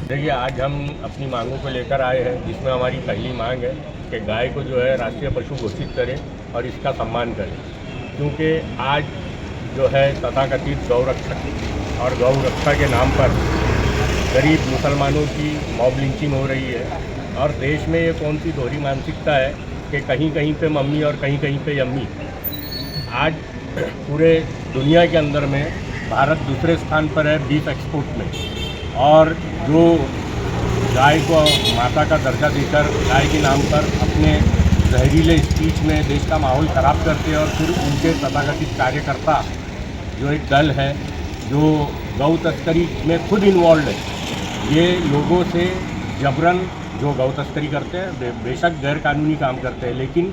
देखिए, आज हम अपनी मांगों को लेकर आए हैं, जिसमें हमारी पहली मांग है कि गाय को जो है राष्ट्रीय पशु घोषित करें और इसका सम्मान करें, क्योंकि आज जो है तथाकथित गौरक्षक और गौ रक्षा के नाम पर गरीब मुसलमानों की मॉब लिंचिंग हो रही है। और देश में ये कौन सी दोहरी मानसिकता है कि कहीं कहीं पे मम्मी और कहीं कहीं पे यम्मी। आज पूरे दुनिया के अंदर में भारत दूसरे स्थान पर है बीफ एक्सपोर्ट में, और जो गाय को माता का दर्जा देकर गाय के नाम पर अपने जहरीले स्पीच में देश का माहौल ख़राब करते हैं, और फिर उनके तथाकथित कार्यकर्ता जो एक दल है जो गौ तस्करी में खुद इन्वॉल्व है, ये लोगों से जबरन जो गौ तस्करी करते हैं बेशक गैर कानूनी काम करते हैं, लेकिन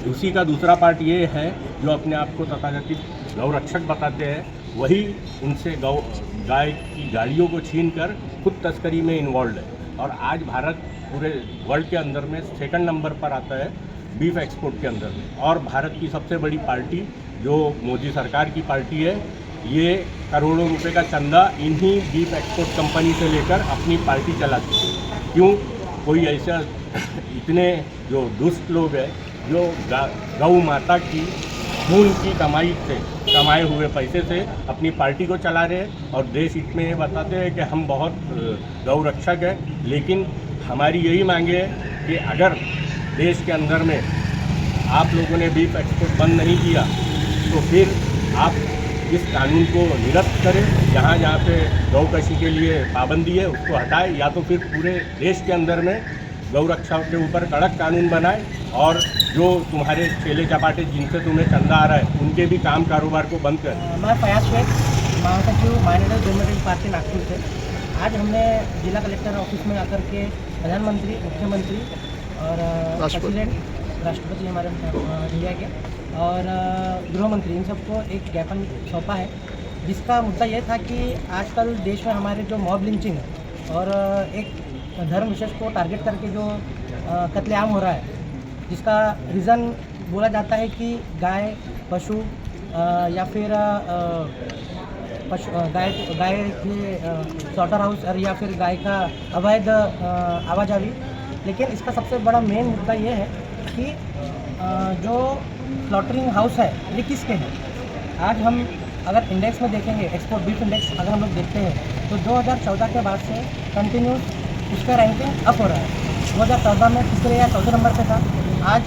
उसी का दूसरा पार्ट ये है जो अपने आप को तथाकथित गौ रक्षक बताते हैं, वही उनसे गाय की गाड़ियों को छीनकर खुद तस्करी में इन्वॉल्व है। और आज भारत पूरे वर्ल्ड के अंदर में सेकंड नंबर पर आता है बीफ एक्सपोर्ट के अंदर में। और भारत की सबसे बड़ी पार्टी जो मोदी सरकार की पार्टी है, ये करोड़ों रुपए का चंदा इन्हीं बीफ एक्सपोर्ट कंपनी से लेकर अपनी पार्टी चलाती है। क्यों कोई ऐसा इतने जो दुष्ट लोग हैं जो गौ माता की खून की कमाई से कमाए हुए पैसे से अपनी पार्टी को चला रहे हैं, और देश हित में ये बताते हैं कि हम बहुत गौ रक्षक हैं, लेकिन हमारी यही मांगे है कि अगर देश के अंदर में आप लोगों ने बीफ एक्सपोर्ट बंद नहीं किया तो फिर आप इस कानून को निरस्त करें, जहाँ जहाँ पे गौकशी के लिए पाबंदी है उसको हटाएं, या तो फिर पूरे देश के अंदर में गौ रक्षा के ऊपर कड़क कानून बनाएं, और जो तुम्हारे चेले चपाटे जिनसे तुम्हें चंदा आ रहा है उनके भी काम कारोबार को बंद करें। मैं फयाज शेख, महासचिव माइनॉरिटी डेमोक्रेटिक पार्टी नागपुर से। आज हमने जिला कलेक्टर ऑफिस में आकर के प्रधानमंत्री, मुख्यमंत्री और राष्ट्रपति हमारे इंडिया के और गृह मंत्री, इन सबको एक ज्ञापन सौंपा है, जिसका मुद्दा ये था कि आजकल देश में हमारे जो मॉब लिंचिंग है और एक धर्म विशेष को टारगेट करके जो कत्लेआम हो रहा है, जिसका रीज़न बोला जाता है कि गाय पशु या फिर गाय के स्लॉटर हाउस और या फिर गाय का अवैध आवाजावी। लेकिन इसका सबसे बड़ा मेन मुद्दा ये है कि जो स्लॉटरिंग हाउस है ये किसके हैं। आज हम अगर इंडेक्स में देखेंगे, एक्सपोर्ट बीफ इंडेक्स अगर हम लोग देखते हैं तो 2014 के बाद से कंटिन्यूस उसका रैंकिंग अप हो रहा है। 2014 में तीसरे या चौथे नंबर पे था, आज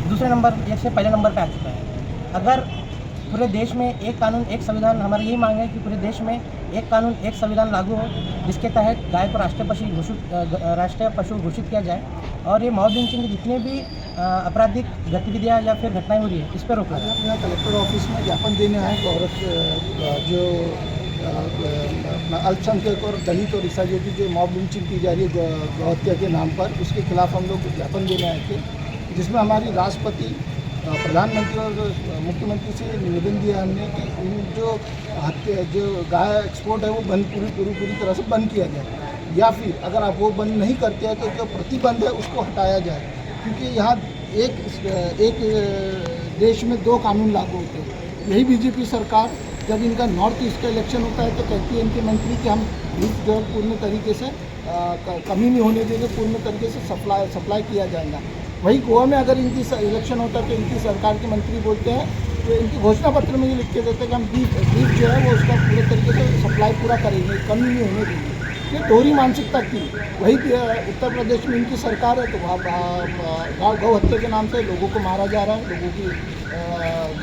दूसरे नंबर या से पहले नंबर पे आ चुका है। अगर पूरे देश में एक कानून एक संविधान, हमारी यही मांग है कि पूरे देश में एक कानून एक संविधान लागू हो, जिसके तहत गाय को राष्ट्रीय पशु घोषित किया जाए, और ये मॉब लिंचिंग की जितने भी आपराधिक गतिविधियाँ या फिर घटनाएं हो रही है इस पर रोक लगा। यहाँ कलेक्टर ऑफिस में ज्ञापन देने आए औरत जो अल्पसंख्यक और दलित और ईसाइयों की जो मॉब लिंचिंग की जा रही है गौ हत्या के नाम पर, उसके खिलाफ हम लोग ज्ञापन देने आए थे, जिसमें हमारी राष्ट्रपति, प्रधानमंत्री और मुख्यमंत्री से निवेदन दिया हमने कि इन जो गाय एक्सपोर्ट है वो पूरी तरह से बंद किया जाए, या फिर अगर आप वो बंद नहीं करते हैं तो जो प्रतिबंध है उसको हटाया जाए। क्योंकि यहाँ एक देश में दो कानून लागू होते हैं। यही बीजेपी सरकार जब इनका नॉर्थ ईस्ट का इलेक्शन होता है तो कहती है इनके मंत्री कि हम बीफ जो पूर्ण तरीके से कमी नहीं होने देंगे, पूर्ण तरीके से सप्लाई किया जाएगा। वही गोवा में अगर इनकी इलेक्शन होता है तो इनकी सरकार के मंत्री बोलते हैं, तो इनके घोषणा पत्र में ये लिख के देते हैं कि हम बीफ जो है वो उसका पूरे तरीके से सप्लाई पूरा करेंगे, कमी नहीं होने देंगे। ये दोहरी मानसिकता की। वही उत्तर प्रदेश में इनकी सरकार है तो वहाँ गौ हत्या के नाम से लोगों को मारा जा रहा है, लोगों की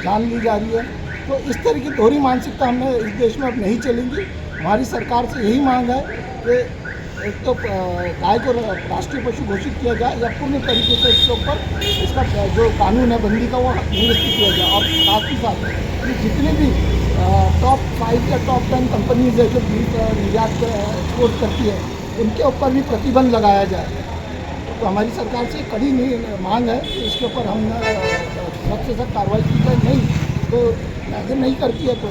जान ली जा रही है। तो इस तरह की दोहरी मानसिकता हमें इस देश में अब नहीं चलेंगी। हमारी सरकार से यही मांग है कि एक तो गाय को राष्ट्रीय पशु घोषित किया जाए, या पूर्ण तरीके से इसके ऊपर इसका जो कानून है बंदी का वो निरस्त किया जाए, और साथ ही साथ जितने भी टॉप 5 या टॉप 10 कंपनीज है जो बीफ निर्यात एक्सपोर्ट करती है, उनके ऊपर भी प्रतिबंध लगाया जाए। तो हमारी सरकार से कड़ी मांग है कि इसके ऊपर हम सख्त से सख्त कार्रवाई की जाए। नहीं तो अगर नहीं करती है तो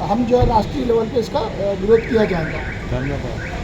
हम जो है राष्ट्रीय लेवल पे इसका विरोध किया जाएगा। धन्यवाद।